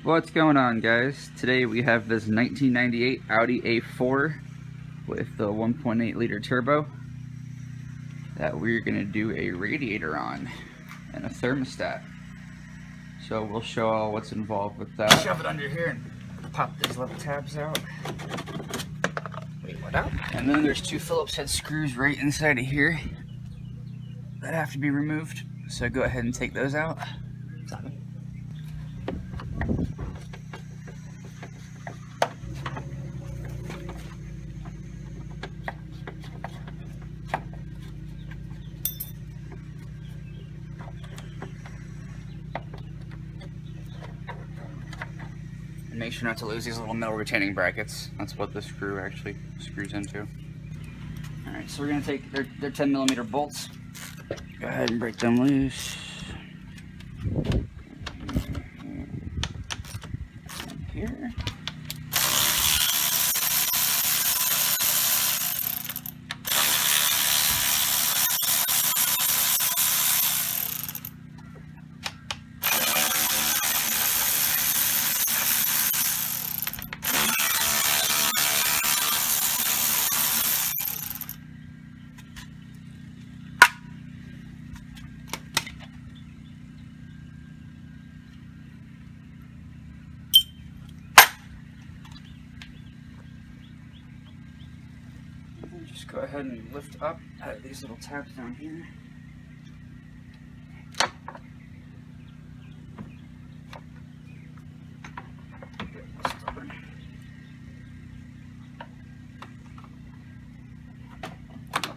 What's going on, guys? Today we have this 1998 Audi A4 with the 1.8 liter turbo that we're going to do a radiator on and a thermostat. So we'll show all what's involved with that. Shove it under here and pop these little tabs out. Wait, what out? And then there's two Phillips head screws right inside of here that have to be removed. So go ahead and take those out. And make sure not to lose these little metal retaining brackets. That's what this screw actually screws into. Alright, so we're going to take their 10mm bolts. Go ahead and break them loose. Here. Just go ahead and lift up at these little tabs down here.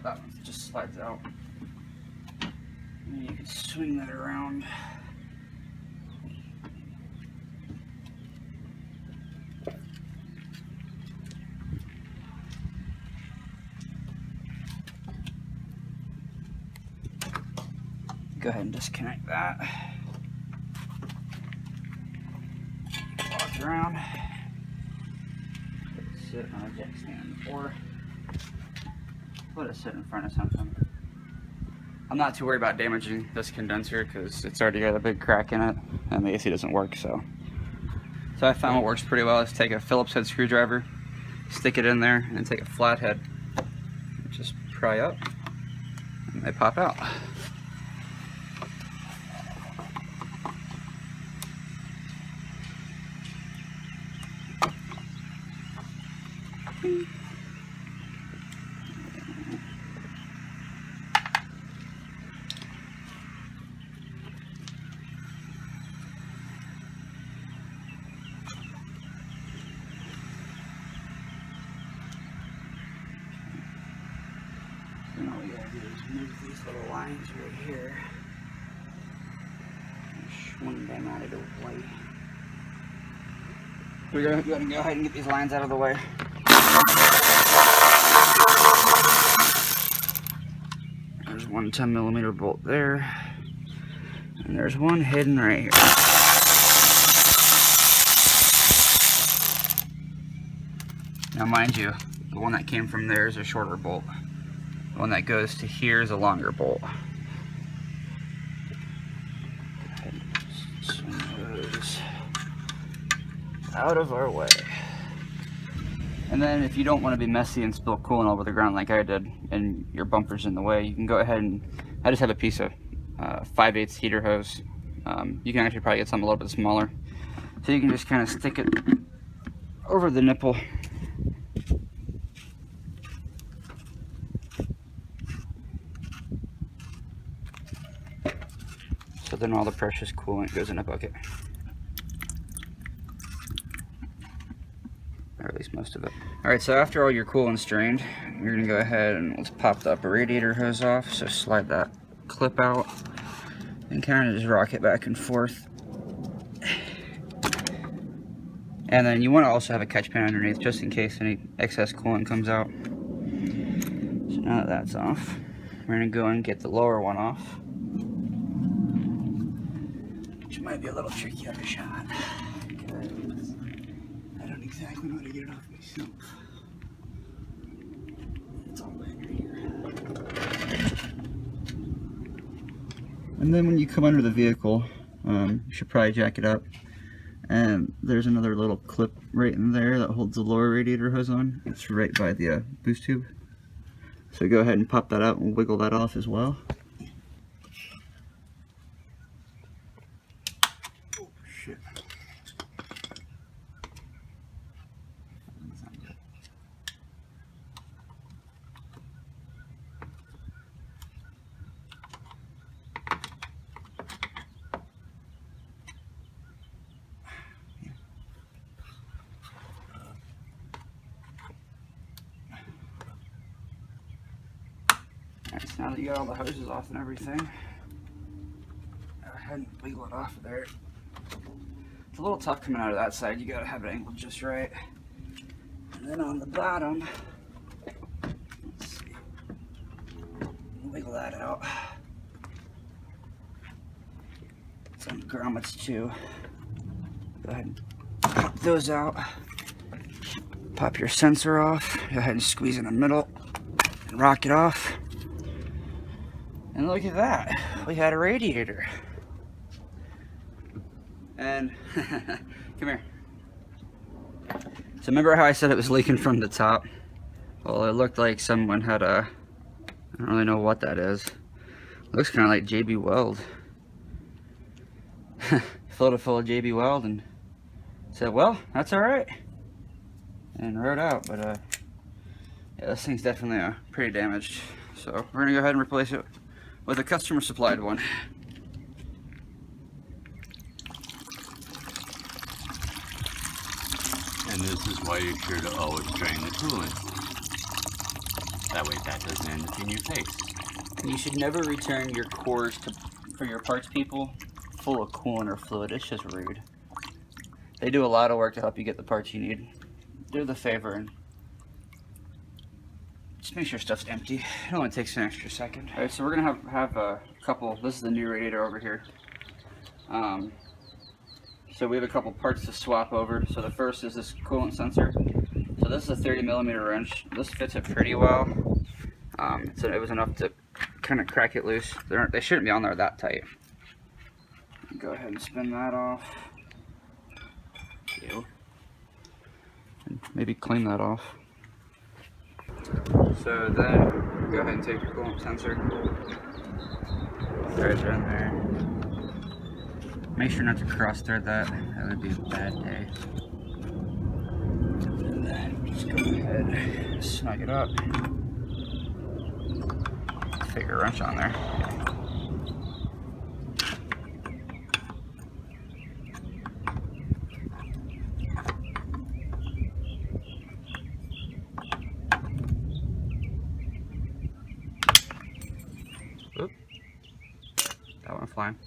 That one just slides out. And you can swing that around. Go ahead and disconnect that. Walk around. Let it sit on a jack stand or let it sit in front of something. I'm not too worried about damaging this condenser because it's already got a big crack in it and the AC doesn't work. So I found what works pretty well is take a Phillips head screwdriver, stick it in there, and take a flathead, just pry up, and they pop out. And all we gotta do is move these little lines right here and swing them out of the way. We're gonna go ahead and get these lines out of the way. There's one 10mm bolt there, and there's one hidden right here. Now mind you, the one that came from there is a shorter bolt. The one that goes to here is a longer bolt. Go ahead and swing those out of our way. And then if you don't want to be messy and spill coolant all over the ground like I did and your bumper's in the way, you can go ahead and, I just have a piece of 5/8 heater hose. You can actually probably get something a little bit smaller. So you can just kind of stick it over the nipple. So then all the precious coolant goes in a bucket. Or at least most of it. Alright, so after all your coolant's drained, you're going to go ahead and let's pop the upper radiator hose off. So slide that clip out and kind of just rock it back and forth. And then you want to also have a catch pan underneath just in case any excess coolant comes out. So now that that's off, we're going to go and get the lower one off. Which might be a little tricky of a shot. I don't exactly know how to get it off myself. It's all under here. And then when you come under the vehicle, you should probably jack it up And there's another little clip right in there that holds the lower radiator hose on. It's right by the boost tube. So go ahead and pop that out and wiggle that off as well. Oh, shit. Alright, so now that you got all the hoses off and everything, go ahead and wiggle it off of there. It's a little tough coming out of that side, you gotta have it angled just right. And then on the bottom, let's see, wiggle that out. Some grommets too. Go ahead and pop those out. Pop your sensor off, go ahead and squeeze in the middle and rock it off. And look at that, we had a radiator. And, come here. So remember how I said it was leaking from the top? Well, it looked like someone had I don't really know what that is. It looks kind of like JB Weld. Filled it full of JB Weld and said, well, that's alright. And rode out, but yeah, this thing's definitely pretty damaged. So we're gonna go ahead and replace it with a customer supplied one. And this is why you're sure to always drain the coolant. That way that doesn't end up in your face. And you should never return your cores for your parts people full of coolant or fluid. It's just rude. They do a lot of work to help you get the parts you need. Do the favor and just make sure stuff's empty. It only takes an extra second. Alright, so we're gonna have a couple. This is the new radiator over here. So we have a couple parts to swap over. So the first is this coolant sensor. So this is a 30mm wrench. This fits it pretty well. So it was enough to kind of crack it loose. They shouldn't be on there that tight. Go ahead and spin that off. Ew. And maybe clean that off. So then go ahead and take your coolant sensor. Threads are in there. Make sure not to cross thread that. That would be a bad day. And then just go ahead, snug it up. Fit your wrench on there. Oop. That went flying.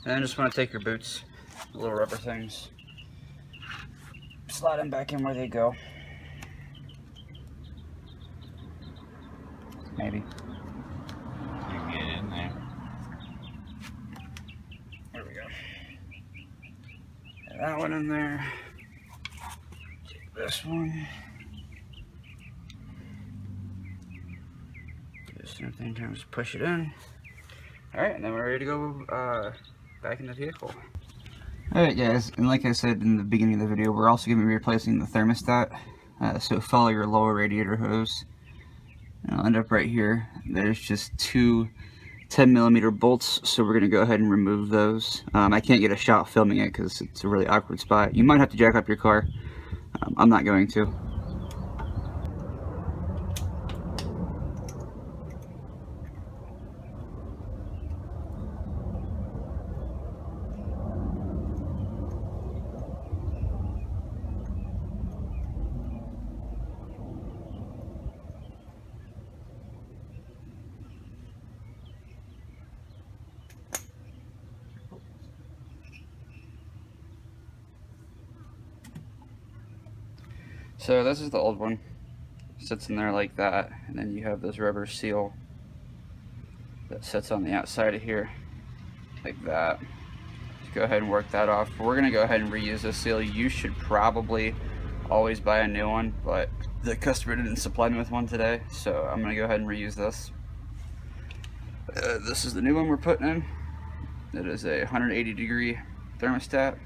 And then just want to take your boots, the little rubber things, slide them back in where they go. Maybe. You can get in there. There we go. Get that one in there. Take this one. Do the same thing, just push it in. Alright, and then we're ready to go back in the vehicle. Alright guys, and like I said in the beginning of the video, we're also going to be replacing the thermostat. So follow your lower radiator hose. And I'll end up right here. There's just two 10mm bolts, so we're going to go ahead and remove those. I can't get a shot filming it because it's a really awkward spot. You might have to jack up your car. I'm not going to. So this is the old one. Sits in there like that, and then you have this rubber seal that sits on the outside of here like that. Just go ahead and work that off. We're gonna go ahead and reuse this seal. You should probably always buy a new one, but the customer didn't supply me with one today, so I'm gonna go ahead and reuse this. This is the new one we're putting in. It is a 180-degree thermostat.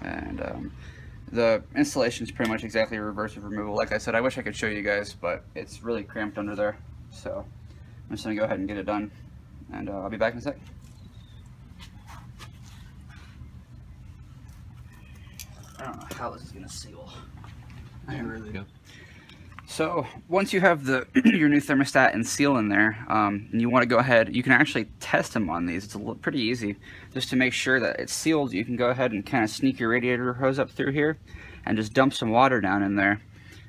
And the installation is pretty much exactly reverse of removal. Like I said, I wish I could show you guys, but it's really cramped under there. So I'm just gonna go ahead and get it done, and I'll be back in a sec. I don't know how this is gonna seal. I really do. So once you have the your new thermostat and seal in there, and you want to go ahead, you can actually test them on these. It's pretty easy. Just to make sure that it's sealed, you can go ahead and kind of sneak your radiator hose up through here and just dump some water down in there,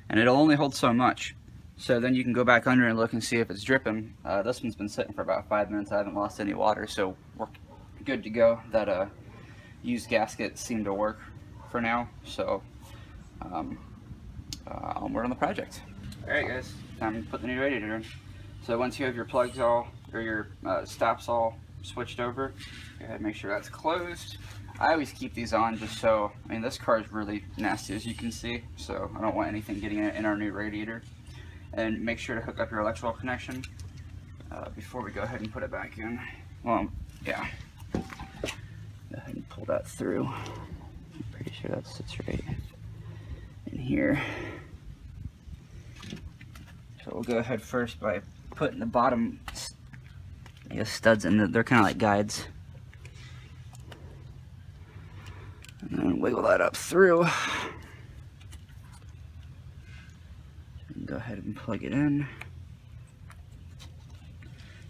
and it'll only hold so much. So then you can go back under and look and see if it's dripping. This one's been sitting for about 5 minutes. I haven't lost any water, so we're good to go. That used gaskets seem to work for now, so onward on the project. Alright guys, time to put the new radiator in. So once you have your plugs all, or your stops all switched over, go ahead and make sure that's closed. I always keep these on just so, I mean, this car is really nasty as you can see, so I don't want anything getting in our new radiator. And make sure to hook up your electrical connection before we go ahead and put it back in. Well, yeah. Go ahead and pull that through. I'm pretty sure that sits right in here. So we'll go ahead first by putting the bottom, I guess, studs in. They're kind of like guides. And then wiggle that up through. And go ahead and plug it in.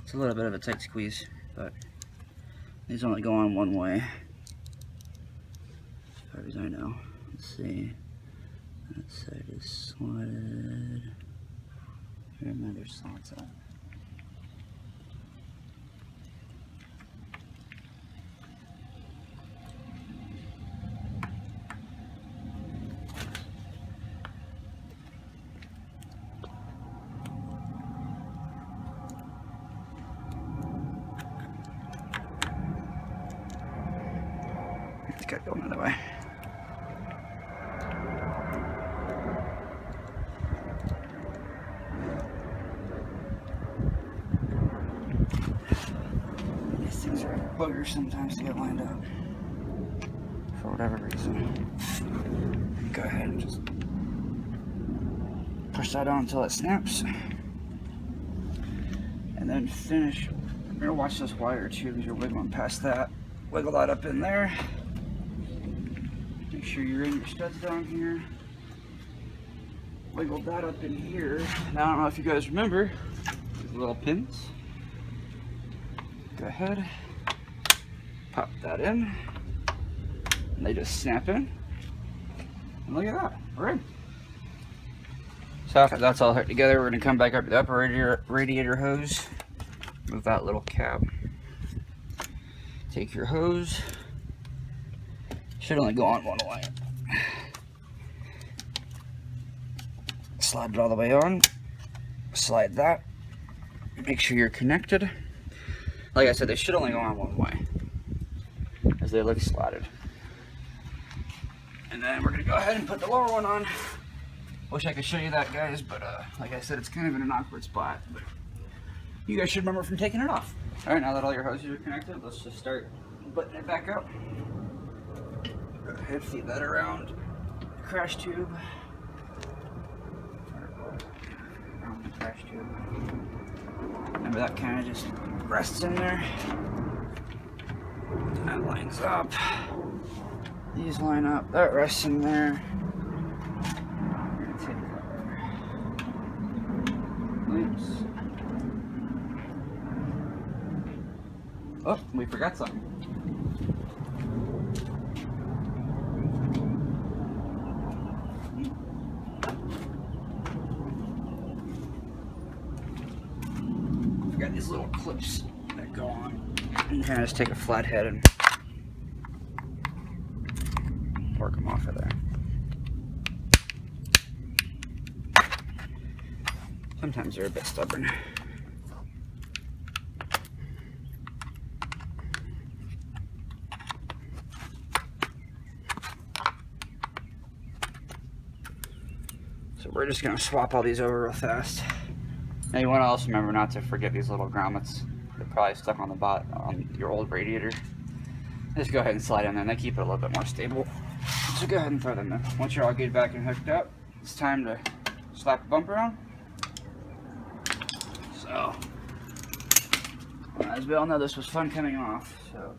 It's a little bit of a tight squeeze, but these only go on one way, as far as I know. Let's see. That side is slotted. Where are my other slots at? It's got to go another way. Boogers sometimes to get lined up for whatever reason. Go ahead and just push that on until it snaps, and then finish. You're gonna watch this wire too, because you're wiggling past that. Wiggle that up in there. Make sure you're in your studs down here. Wiggle that up in here. Now I don't know if you guys remember these little pins. Go ahead. Pop that in, and they just snap in, and look at that, we're in. So after that's all hooked together, we're going to come back up to the upper radiator hose, move that little cap, take your hose, should only go on one way, slide it all the way on, slide that, make sure you're connected. Like I said, they should only go on one way, as they look slotted. And then we're gonna go ahead and put the lower one on. Wish I could show you that, guys, but like I said, it's kind of in an awkward spot, but you guys should remember from taking it off. All right, now that all your hoses are connected, let's just start buttoning it back up. Go ahead, feed that around the crash tube. Around the crash tube. Remember, that kind of just rests in there. That lines up. These line up. That rests in there. We're gonna take our loops. Oh, we forgot something. Forgot these little clips that go on. And kind of just take a flat head and work them off of there. Sometimes they're a bit stubborn. So we're just going to swap all these over real fast. Now you want to also remember not to forget these little grommets. They're probably stuck on the on your old radiator. Just go ahead and slide in there, and they keep it a little bit more stable. So go ahead and throw them in. Once you're all good back and hooked up, it's time to slap the bumper on. So, as we all know, this was fun coming off. So